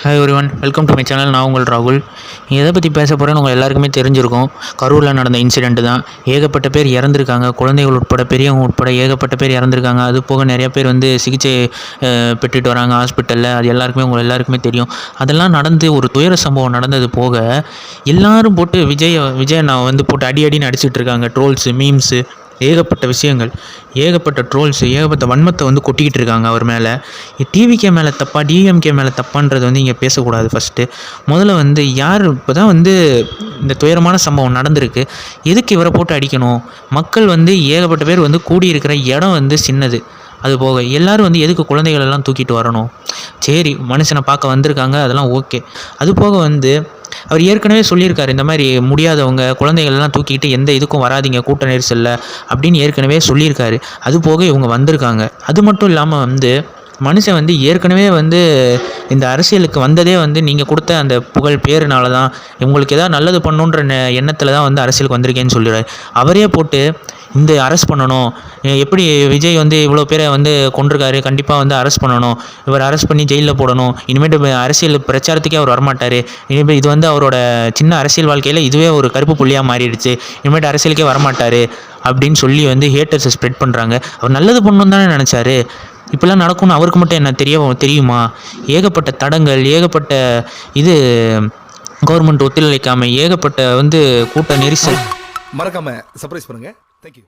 Hi everyone, welcome to my channel. நான் உங்கள் ராகுல். எதை பற்றி பேச போகிறேன்னு உங்கள் எல்லாருக்குமே தெரிஞ்சிருக்கும். கரூரில் நடந்த இன்சிடெண்ட்டு தான். ஏகப்பட்ட பேர் இறந்துருக்காங்க. குழந்தைகள் உட்பட, பெரியவங்க உட்பட ஏகப்பட்ட பேர் இறந்துருக்காங்க. அது போக நிறைய பேர் வந்து சிகிச்சை பெற்றுட்டு வராங்க ஹாஸ்பிட்டலில். அது எல்லாருக்குமே உங்கள் எல்லாருக்குமே தெரியும். அதெல்லாம் நடந்து ஒரு துயர சம்பவம் நடந்தது போக எல்லாரும் போட்டு விஜய் நான் வந்து போட்டு அடின்னு அடிச்சுட்டு இருக்காங்க. ட்ரோல்ஸு, மீம்ஸு, ஏகப்பட்ட விஷயங்கள், ஏகப்பட்ட ட்ரோல்ஸு, ஏகப்பட்ட வன்மத்தை வந்து கொட்டிக்கிட்டு இருக்காங்க அவர் மேலே. டிவிகே மேலே தப்பா, டிஎம்கே மேலே தப்பான்றது வந்து இங்கே பேசக்கூடாது. ஃபஸ்ட்டு முதல்ல வந்து யார் இப்போ தான் வந்து இந்த துயரமான சம்பவம் நடந்திருக்கு, எதுக்கு இவரை போட்டு அடிக்கணும்? மக்கள் வந்து ஏகப்பட்ட பேர் வந்து கூடியிருக்கிற இடம் வந்து சின்னது. அது போக எல்லோரும் வந்து எதுக்கு குழந்தைகள் எல்லாம் தூக்கிட்டு வரணும்? சரி, மனுஷனை பார்க்க வந்திருக்காங்க, அதெல்லாம் ஓகே. அது போக வந்து அவர் ஏற்கனவே சொல்லியிருக்காரு, இந்த மாதிரி முடியாதவங்க குழந்தைகள்லாம் தூக்கிட்டு எந்த இதுக்கும் வராதிங்க கூட்ட நெரிசலில் அப்படின்னு ஏற்கனவே சொல்லியிருக்காரு. அது போக இவங்க வந்திருக்காங்க. அது மட்டும் இல்லாமல் வந்து மனுஷன் வந்து ஏற்கனவே வந்து இந்த அரசியலுக்கு வந்ததே வந்து நீங்கள் கொடுத்த அந்த புகழ் பேருனால தான், உங்களுக்கு எதாவது நல்லது பண்ணணுன்ற எண்ணத்தில் தான் வந்து அரசியலுக்கு வந்திருக்கேன்னு சொல்லிடுறாரு. அவரே போட்டு இந்த அரெஸ்ட் பண்ணணும், எப்படி விஜய் வந்து இவ்வளோ பேரை வந்து கொண்டிருக்காரு, கண்டிப்பாக வந்து அரெஸ்ட் பண்ணணும், இவர் அரெஸ்ட் பண்ணி ஜெயிலில் போடணும், இனிமேட்டு அரசியல் பிரச்சாரத்துக்கே அவர் வரமாட்டார், இனிமேல் இது வந்து அவரோட சின்ன அரசியல் வாழ்க்கையில் இதுவே ஒரு கருப்பு புள்ளியாக மாறிடுச்சு, இனிமேட்டு அரசியலுக்கே வரமாட்டார் அப்படின்னு சொல்லி வந்து ஹேட்டர்ஸை ஸ்ப்ரெட் பண்ணுறாங்க. அவர் நல்லது பண்ணணுன்னு தானே நினச்சாரு. இப்படிலாம் நடக்கும்னு அவருக்கு மட்டும் என்ன தெரியுமா? ஏகப்பட்ட தடங்கள், ஏகப்பட்ட இது கவர்மெண்ட் ஒத்துழைக்காமல், ஏகப்பட்ட வந்து கூட்ட நெரிசல். மறக்காம சர்ப்ரைஸ் பண்ணுங்க. தேங்க்யூ.